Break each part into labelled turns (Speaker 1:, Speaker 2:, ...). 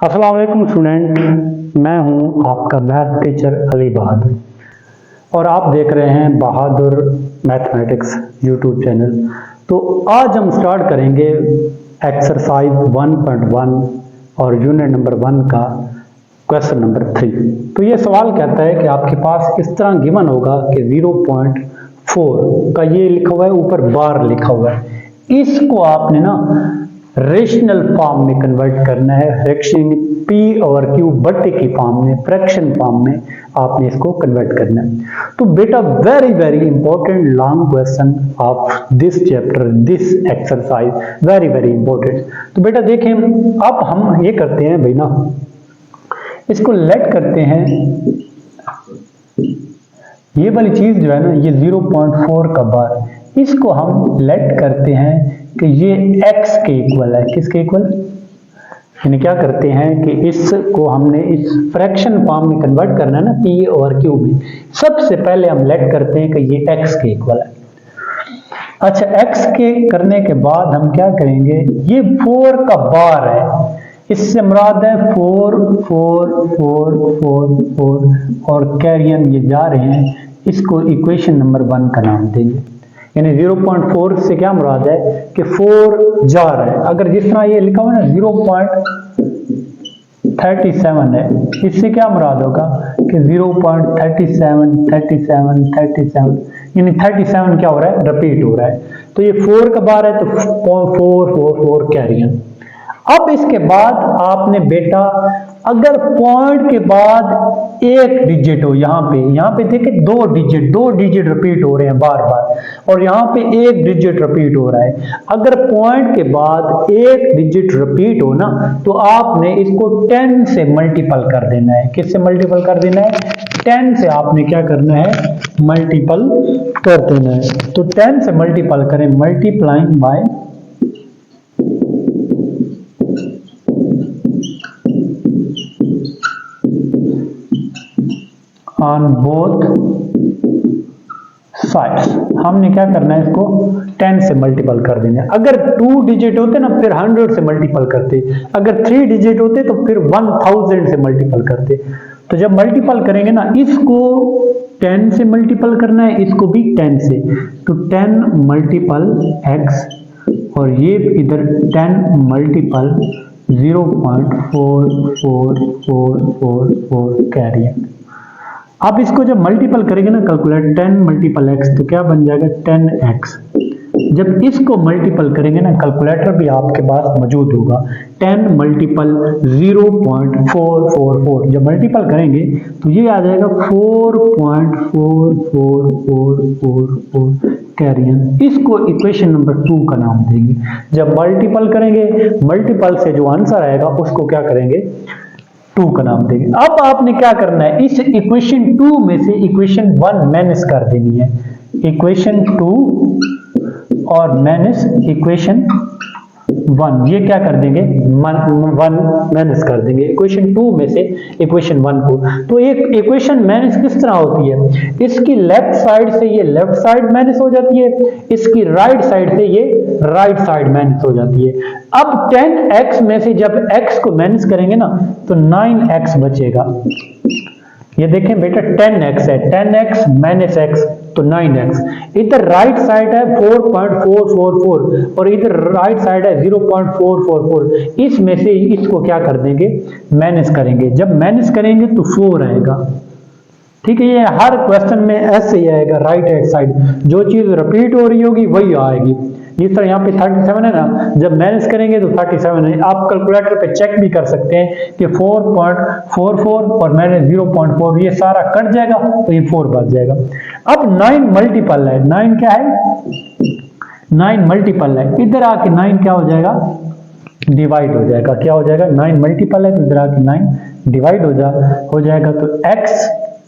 Speaker 1: अस्सलाम वालेकुम स्टूडेंट, मैं हूं आपका मैथ टीचर अली बहादुर और आप देख रहे हैं बहादुर मैथमेटिक्स यूट्यूब चैनल। तो आज हम स्टार्ट करेंगे एक्सरसाइज 1.1 और यूनिट नंबर 1 का क्वेश्चन नंबर 3। तो ये सवाल कहता है कि आपके पास इस तरह गिवन होगा कि 0.4 का ये लिखा हुआ है, ऊपर बार लिखा हुआ है, इसको आपने ना रेशनल फॉर्म में कन्वर्ट करना है, फ्रैक्शन पी ओवर क्यू बट्टे की फॉर्म में, फ्रैक्शन फॉर्म में आपने इसको कन्वर्ट करना है। तो बेटा very very important long question of this chapter, this exercise very very important. तो बेटा देखें, अब हम ये करते हैं भाई ना, इसको लेट करते हैं, ये वाली चीज जो है ना, ये 0.4 का बार, इसको हम लेट करते हैं कि ये x के इक्वल है। किसके इक्वल? यानी क्या करते हैं कि इसको हमने इस फ्रैक्शन फॉर्म में कन्वर्ट करना है ना, p और q में। सबसे पहले हम लेट करते हैं कि ये x के इक्वल है। अच्छा, x के करने के बाद हम क्या करेंगे, ये 4 का बार है, इससे मुराद है 4 4 4 4 4 और कैरियन ये जा रहे हैं, इसको इक्वेशन नंबर 1 का नाम देंगे। यानी 0.4 से क्या मुराद है कि 4 जा रहा है। अगर जिस तरह ये लिखा हुआ है ना 0.37 है, इससे क्या मुराद होगा कि 0.37 37 37, यानी 37 क्या हो रहा है, रिपीट हो रहा है। तो ये 4 का बार है तो 4 4 4 कैरियन। अब इसके बाद आपने बेटा अगर पॉइंट के बाद एक डिजिट हो, यहाँ पे देखिए दो डिजिट रिपीट हो रहे हैं बार बार, और यहाँ पे एक डिजिट रिपीट हो रहा है। अगर पॉइंट के बाद एक डिजिट रिपीट हो ना, तो आपने इसको 10 से मल्टीपल कर देना है। किससे मल्टीपल कर देना है? 10 से आपने क्या करना है, मल्टीपल कर देना है। तो 10 से मल्टीपल करें, multiplying by on both sides. हमने क्या करना है, इसको 10 से मल्टीपल कर देना है। अगर 2 डिजिट होते ना फिर 100 से मल्टीपल करते, अगर 3 डिजिट होते तो फिर 1000 से मल्टीपल करते। तो जब मल्टीपल करेंगे ना, इसको 10 से मल्टीपल करना है, इसको भी 10 से, तो 10 मल्टीपल x और ये इधर 10 मल्टीपल 0.4444 कैरियन। आप इसको जब मल्टीपल करेंगे ना कैलकुलेट, 10 मल्टीपल x तो क्या बन जाएगा 10x। जब इसको मल्टीपल करेंगे ना, कैलकुलेटर भी आपके पास मौजूद होगा, 10 मल्टीपल 0.444, जब मल्टीपल करेंगे तो ये आ जाएगा 4.44444 कैरियन। इसको इक्वेशन नंबर 2 का नाम देंगे। जब मल्टीपल करेंगे, मल्टीपल से जो आंसर आएगा उसको क्या करेंगे, 2 का नाम देंगे। अब आपने क्या करना है, इस इक्वेशन 2 में से इक्वेशन 1 माइनस कर देनी है, इक्वेशन 2 और माइनस इक्वेशन 1, ये क्या कर देंगे, 1 माइनस कर देंगे इक्वेशन 2 में से इक्वेशन 1 को। तो एक इक्वेशन माइनस किस तरह होती है, इसकी लेफ्ट साइड से ये लेफ्ट साइड माइनस हो जाती है, इसकी राइट साइड से ये राइट साइड माइनस हो जाती है। अब 10x में से जब x को माइनस करेंगे ना, तो 9x बचेगा। ये देखें बेटा 10x है, 10x माइनस x तो 9x। इधर राइट साइड है 4.444 और इधर राइट साइड है 0.444। इसमें से इसको क्या कर देंगे, माइनस करेंगे। जब माइनस करेंगे तो 4 आएगा। ठीक है, ये हर क्वेश्चन में ऐसे ही आएगा, राइट हैंड साइड जो चीज रिपीट हो रही होगी वही आएगी। जिस तरह यहाँ पे 37 है ना, जब माइनस करेंगे तो 37 है। आप कैलकुलेटर पे चेक भी कर सकते हैं कि 4.44 और माइनस 0.4, ये सारा कट जाएगा तो ये 4 बच जाएगा। अब 9 मल्टीपल है, 9 क्या है, 9 मल्टीपल है, इधर आके 9 क्या हो जाएगा, डिवाइड हो जाएगा। क्या हो जाएगा, 9 मल्टीपल है तो इधर आके 9 डिवाइड हो जाएगा। तो x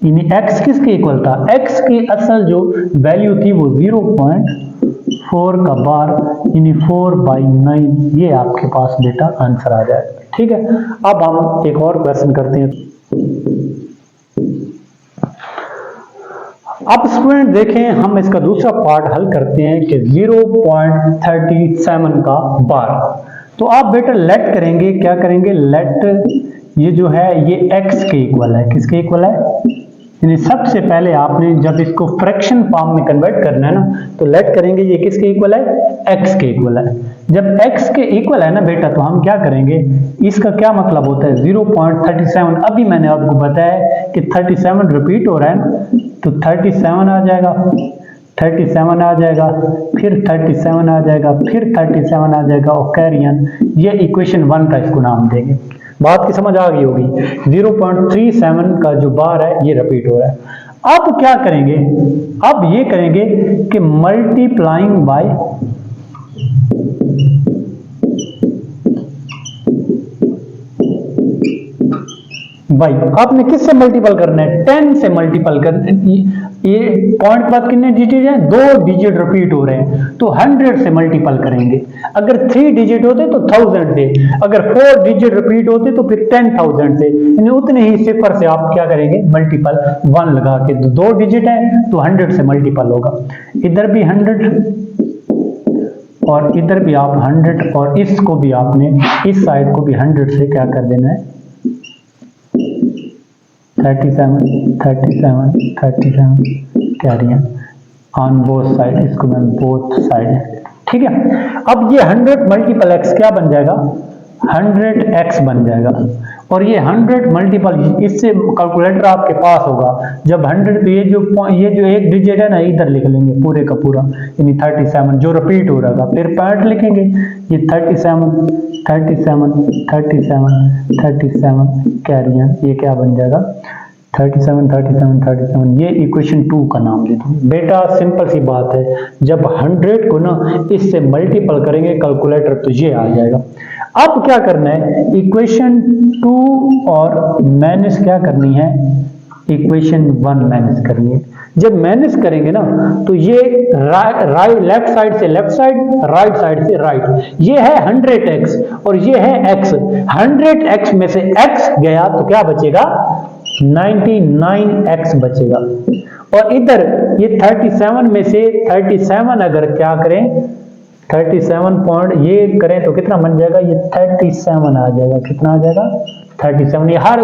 Speaker 1: यानी x किसके इक्वल था, x की असल जो वैल्यू थी वो 0.4 का बार यानी 4/9, ये आपके पास बेटा आंसर आ जाएगा। ठीक है, अब हम एक और क्वेश्चन करते हैं। अब स्टूडेंट देखें, हम इसका दूसरा पार्ट हल करते हैं कि 0.37 का बार। तो आप बेटा लेट करेंगे, क्या करेंगे, लेट ये जो है ये x के इक्वल है, किसके इक्वल है, यानी सबसे पहले आपने जब इसको फ्रैक्शन फॉर्म में कन्वर्ट करना है ना, तो लेट करेंगे ये किसके इक्वल है, x के इक्वल है। जब x के इक्वल है ना बेटा, तो हम क्या करेंगे, इसका क्या मतलब होता है 0.37। अभी मैंने आपको बताया कि 37 रिपीट हो रहा है ना, तो 37 आ जाएगा, 37 आ जाएगा, फिर 37 आ जाएगा, फिर 37 आ जाएगा और कैरियन, ये इक्वेशन 1 का इसको नाम देंगे। बात की समझ आ गई होगी। 0.37 का जो बार है ये रिपीट हो रहा है। अब क्या करेंगे, अब ये करेंगे कि मल्टीप्लाइंग बाय आपने किससे मल्टीपल करना है, 10 से मल्टीपल करना है। ये पॉइंट बाद कितने डिजिट हैं, 2 डिजिट रिपीट हो रहे हैं, तो 100 से मल्टीपल करेंगे। अगर 3 डिजिट होते तो 1000 से, अगर 4 डिजिट रिपीट होते तो फिर 10,000 से, यानी उतने ही सिफर से आप क्या करेंगे, मल्टीपल 1 लगा के। 2 डिजिट है तो 100 से मल्टीपल होगा। इधर भी 100 और इधर भी आप 100, और इसको भी आपने इस साइड को भी 100 से क्या कर देना है, 37 कैरियन ऑन बोथ साइड, इसको मैं बोथ साइड, ठीक है। अब ये 100 मल्टीपल x क्या बन जाएगा, 100x बन जाएगा। और ये 100 मल्टीपल, इससे कैलकुलेटर आपके पास होगा जब 100, तो ये जो एक डिजिट है ना, इधर लिख लेंगे पूरे का पूरा, यानी 37 जो रिपीट हो रहा था, फिर पॉइंट लिखेंगे, ये 37 कैरियन, ये क्या बन जाएगा 37। ये इक्वेशन 2 का नाम दे दीजिए बेटा। सिंपल सी बात है, जब 100 को ना इससे मल्टीपल करेंगे कैलकुलेटर तो ये आ जाएगा। अब क्या करना है, इक्वेशन 2 और माइनस क्या करनी है, इक्वेशन 1 माइनस करनी है। जब माइनस करेंगे ना, तो ये राइट लेफ्ट साइड से लेफ्ट साइड, राइट साइड से राइट, ये है 100x और ये है x। 100x में से x गया तो क्या बचेगा, 99x बचेगा। और इधर ये 37 में से 37 अगर क्या करें, 37 पॉइंट ये करें तो कितना बन जाएगा, ये 37 आ जाएगा। कितना आ जाएगा, 37। ये हर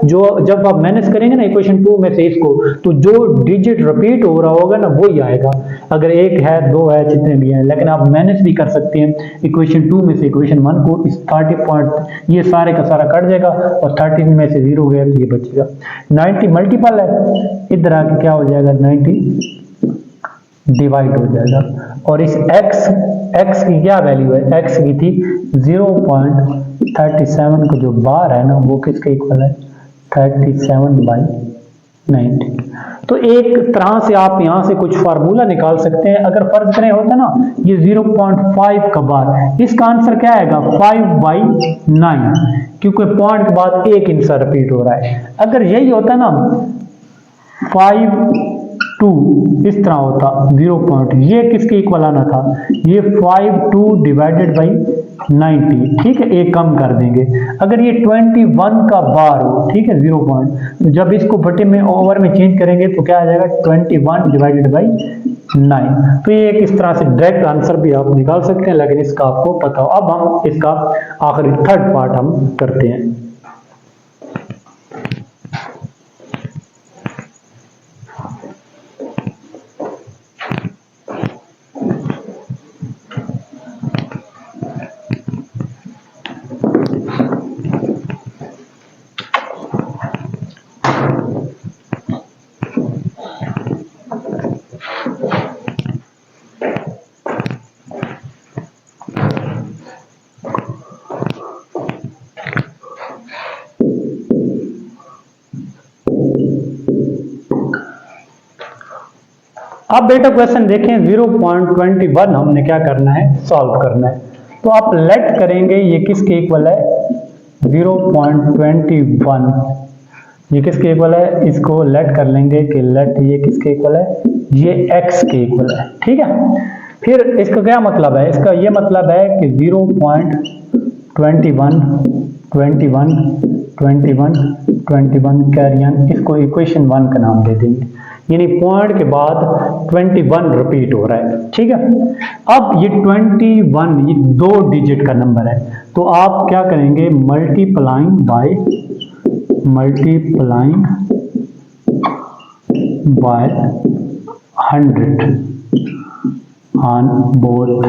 Speaker 1: जो जब आप माइनस करेंगे ना इक्वेशन 2 में से इसको, तो जो डिजिट रिपीट हो रहा होगा ना वही आएगा। अगर 1 है 2 है जितने भी हैं, लेकिन आप माइनस भी कर सकते हैं इक्वेशन 2 में से इक्वेशन 1 को। इस 30 पॉइंट ये सारे का सारा कट जाएगा और 30 में से 0 गया तो ये बचेगा। 90 मल्टीपल है, इधर आके क्या हो जाएगा, 90 डिवाइड हो जाएगा। और इस x की क्या वैल्यू है, x की थी 0.37 को जो बार है ना वो किसके इक्वल है, 37/90। तो एक तरह से आप यहां से कुछ फार्मूला निकाल सकते हैं। अगर फर्ज करें होता ना ये 0.5 का बार, इसका आंसर क्या आएगा 5/9, क्योंकि पॉइंट के बाद एक इंसा रिपीट हो रहा है। अगर यही होता ना 5/2 इस तरह होता 0 पॉइंट, ये किसके इक्वल आना था, ये 5/2 डिवाइडेड बाई 90, ठीक है, एक कम कर देंगे। अगर ये 21 का बार हो, ठीक है 0 पॉइंट, जब इसको बटे में ओवर में चेंज करेंगे तो क्या आ जाएगा 21 डिवाइडेड बाई 9। तो ये एक इस तरह से डायरेक्ट आंसर भी आप निकाल सकते हैं, लेकिन इसका आपको पता हो। अब हम इसका आखिरी थर्ड पार्ट हम करते हैं। अब बेटा क्वेश्चन देखें 0.21 हमने क्या करना है, सॉल्व करना है। तो आप लेट करेंगे ये किसके इक्वल है 0.21, ये किसके इक्वल है, इसको लेट कर लेंगे कि लेट ये किसके इक्वल है, ये x के इक्वल है, ठीक है। फिर इसका क्या मतलब है, इसका ये मतलब है कि 0.21 कैरियन, इसको इक्वेशन 1 का नाम दे देंगे, यानी पॉइंट के बाद 21 रिपीट हो रहा है, ठीक है। अब ये 21 ये 2 डिजिट का नंबर है, तो आप क्या करेंगे, multiplying by 100 on both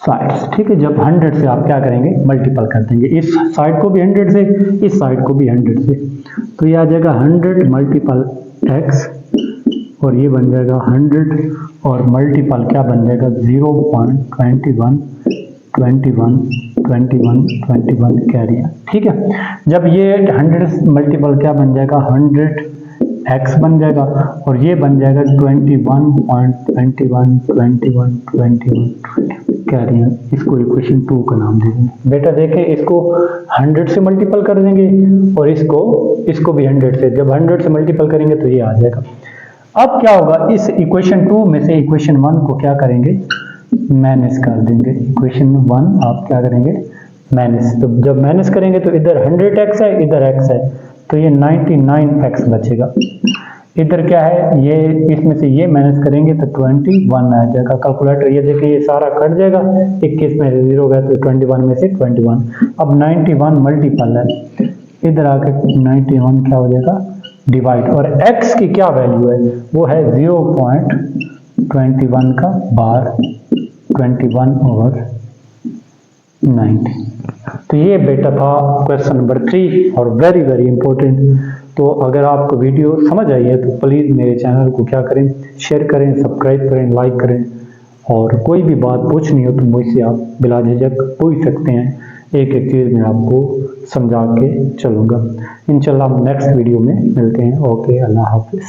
Speaker 1: sides. ठीक है, जब 100 से आप क्या करेंगे, मल्टीपल कर देंगे, इस साइड को भी 100 से, इस साइड को भी 100 से, तो ये आ जाएगा 100 मल्टीपल x, और ये बन जाएगा 100 और मल्टीपल क्या बन जाएगा 0.21 कैरियर। ठीक है, जब ये 100 मल्टीपल क्या बन जाएगा 100x बन जाएगा, और ये बन जाएगा 21 कैरियर। इसको इक्वेशन 2 का नाम दे देंगे। बेटा देखें, इसको 100 से मल्टीपल कर देंगे और इसको भी 100 से, जब 100 से मल्टीपल करेंगे तो ये आ जाएगा। अब क्या होगा, इस इक्वेशन 2 में से इक्वेशन 1 को क्या करेंगे, माइनस कर देंगे। इक्वेशन 1 आप क्या करेंगे, माइनस, तो जब माइनस करेंगे तो इधर 100x है, इधर x है, तो ये 99x बचेगा। इधर क्या है, ये इसमें से ये माइनस करेंगे तो 21 आ जाएगा। कैलकुलेटर ये देखिए, ये सारा कट जाएगा, 21 में 0 गया तो 21 में से 21। अब 91 मल्टीपल है, इधर आके 91 क्या हो जाएगा, डिवाइड, और x की क्या वैल्यू है, वो है 0.21 का बार 21/90। तो ये बेटा था क्वेश्चन नंबर 3 और वेरी वेरी इंपॉर्टेंट। तो अगर आपको वीडियो समझ आई है तो प्लीज़ मेरे चैनल को क्या करें, शेयर करें, सब्सक्राइब करें, लाइक करें, और कोई भी बात पूछनी हो तो मुझसे आप बिला झिझक पूछ सकते हैं। एक एक चीज़ मैं आपको समझा के चलूँगा। इंशाल्लाह नेक्स्ट वीडियो में मिलते हैं। ओके, अल्लाह हाफिज़।